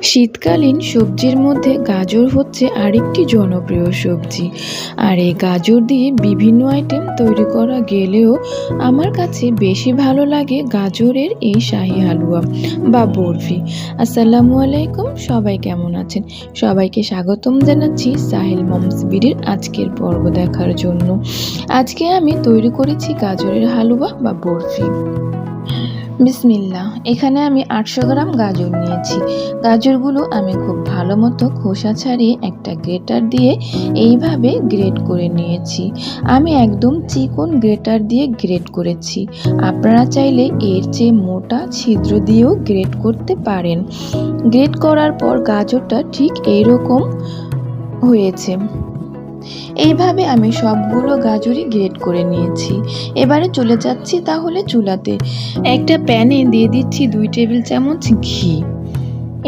শীতকালীন সবজির মধ্যে গাজর হচ্ছে আরেকটি জনপ্রিয় সবজি। আর এই গাজর দিয়ে বিভিন্ন আইটেম তৈরি করা গেলেও আমার কাছে বেশি ভালো লাগে গাজরের এই শাহী হালুয়া বা বরফি। আসসালামু আলাইকুম, সবাই কেমন আছেন? সবাইকে স্বাগতম জানাচ্ছি সাহেল মমস বিডির আজকের পর্ব দেখার জন্য। আজকে আমি তৈরি করেছি গাজরের হালুয়া বা বরফি। বিসমিল্লাহ। এখানে আমি 800 গ্রাম গাজর নিয়েছি। গাজরগুলো আমি খুব ভালো মতো খোসা ছাড়িয়ে একটা গ্রেটার দিয়ে এইভাবে গ্রেট করে নিয়েছি। আমি একদম চিকন গ্রেটার দিয়ে গ্রেট করেছি। আপনারা চাইলে এর চেয়ে মোটা ছিদ্র দিয়েও গ্রেট করতে পারেন। গ্রেট করার পর গাজরটা ঠিক এইরকম হয়েছে। এইভাবে আমি সবগুলো গাজরই গ্রেট করে নিয়েছি। এবারে চলে যাচ্ছি তাহলে চুলাতে। একটা প্যানে দিয়ে দিচ্ছি 2 টেবিল চামচ ঘি।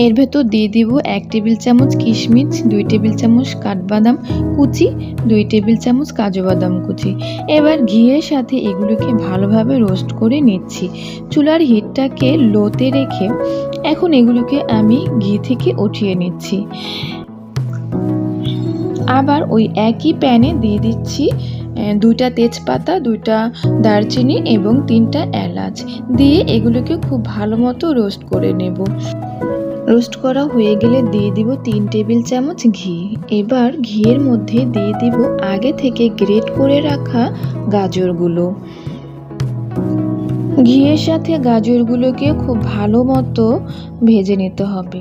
এর ভেতর দিয়ে দিব 1 টেবিল চামচ কিশমিশ, 2 টেবিল চামচ কাঠবাদাম কুচি, 2 টেবিল চামচ কাজু বাদাম কুচি। এবার ঘিয়ের সাথে এগুলোকে ভালোভাবে রোস্ট করে নিচ্ছি। চুলার হিটটাকে লোতে রেখে এখন এগুলোকে আমি ঘি থেকে উঠিয়ে নিচ্ছি। আবার ওই একই প্যানে দিয়ে দিচ্ছি 2টা তেজপাতা, 2টা দারচিনি এবং 3টা এলাচ দিয়ে এগুলোকে খুব ভালো মতো রোস্ট করে নেব। রোস্ট করা হয়ে গেলে দিয়ে দিব 3 টেবিল চামচ ঘি। এবার ঘিয়ের মধ্যে দিয়ে দিব আগে থেকে গ্রেট করে রাখা গাজরগুলো। ঘিয়ের সাথে গাজরগুলোকে খুব ভালো মতো ভেজে নিতে হবে।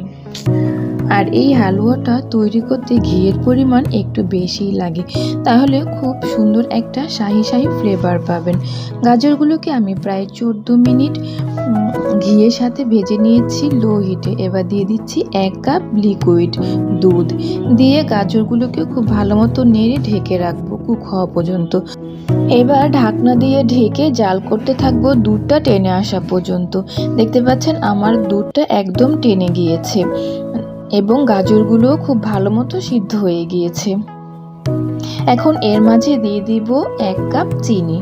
আর এই হালুয়াটা তৈরি করতে ঘিয়ের পরিমাণ একটু বেশিই লাগে, তাহলে খুব সুন্দর একটা শাহি শাহি ফ্লেভার পাবেন। গাজরগুলোকে আমি প্রায় 14 মিনিট ঘিয়ের সাথে ভেজে নিয়েছি লো হিটে। এবার দিয়ে দিচ্ছি 1 কাপ লিকুইড দুধ দিয়ে গাজরগুলোকে খুব ভালো মতো নেড়ে ঢেকে রাখবো কুক হওয়া পর্যন্ত। এবার ঢাকনা দিয়ে ঢেকে জাল করতে থাকবো দুধটা টেনে আসা পর্যন্ত। দেখতে পাচ্ছেন আমার দুধটা একদম টেনে গিয়েছে এবং গাজরগুলো খুব ভালো মতো সিদ্ধ হয়ে গিয়েছে। এখন এর মাঝে দিয়ে দিব 1 কাপ চিনি।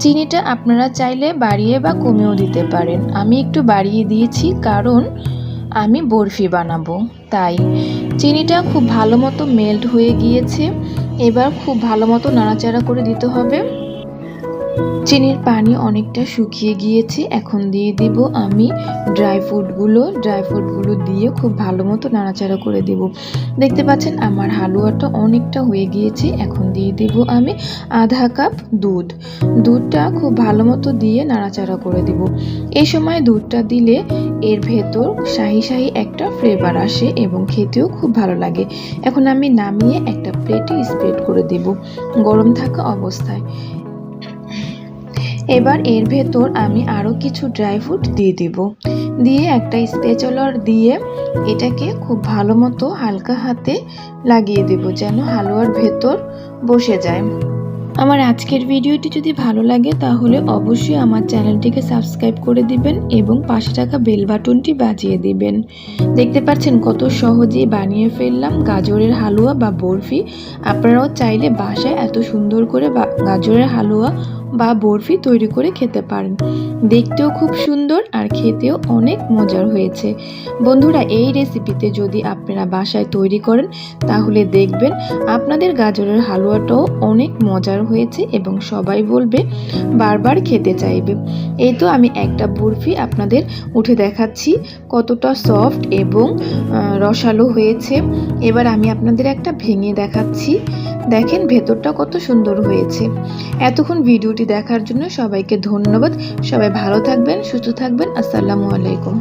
চিনিটা আপনারা চাইলে বাড়িয়ে বা কমিয়েও দিতে পারেন। আমি একটু বাড়িয়ে দিয়েছি কারণ আমি বরফি বানাবো, তাই। চিনিটা খুব ভালো মতো মেল্ট হয়ে গিয়েছে। এবার খুব ভালো মতো নাড়াচাড়া করে দিতে হবে। চিনির পানি অনেকটা শুকিয়ে গিয়েছে। এখন দিয়ে দিব আমি ড্রাই ফ্রুটগুলো দিয়ে খুব ভালো মতো নাড়াচাড়া করে দেব। দেখতে পাচ্ছেন আমার হালুয়াটা অনেকটা হয়ে গিয়েছে। এখন দিয়ে দেব আমি আধা কাপ দুধটা খুব ভালো মতো দিয়ে নাড়াচাড়া করে দেব। এই সময় দুধটা দিলে এর ভেতর শাহি শাহি একটা ফ্লেভার আসে এবং খেতেও খুব ভালো লাগে। এখন আমি নামিয়ে একটা প্লেটে স্প্রেড করে দেব গরম থাকা অবস্থায়। এবার এর ভেতর আমি আরও কিছু ড্রাই ফ্রুট দিয়ে দিব। দিয়ে একটা স্প্যাচুলার দিয়ে এটাকে খুব ভালো মতো হালকা হাতে লাগিয়ে দেব যেন হালুয়ার ভেতর বসে যায়। আমার আজকের ভিডিওটি যদি ভালো লাগে তাহলে অবশ্যই আমার চ্যানেলটিকে সাবস্ক্রাইব করে দিবেন এবং পাশে থাকা বেল বাটনটি বাজিয়ে দিবেন। দেখতে পাচ্ছেন কত সহজেই বানিয়ে ফেললাম গাজরের হালুয়া বা বরফি। আপনারাও চাইলে বাসায় এত সুন্দর করে গাজরের হালুয়া বা বরফি তৈরি করে খেতে পারেন। দেখতেও খুব সুন্দর আর খেতেও অনেক মজার হয়েছে। বন্ধুরা, এই রেসিপিতে যদি আপনারা বাসায় তৈরি করেন তাহলে দেখবেন আপনাদের গাজরের হালুয়াটাও অনেক মজার হয়েছে এবং সবাই বলবে বারবার খেতে চাইবে। এই তো আমি একটা বরফি আপনাদের উঠে দেখাচ্ছি কতটা সফট এবং রসালো হয়েছে। এবার আমি আপনাদের একটা ভেঙে দেখাচ্ছি। দেখেন ভেতরটা কত সুন্দর হয়েছে। এতক্ষণ ভিডিওটি দেখার জন্য সবাইকে ধন্যবাদ। সবাই ভালো থাকবেন, সুস্থ থাকবেন। আসসালামু আলাইকুম।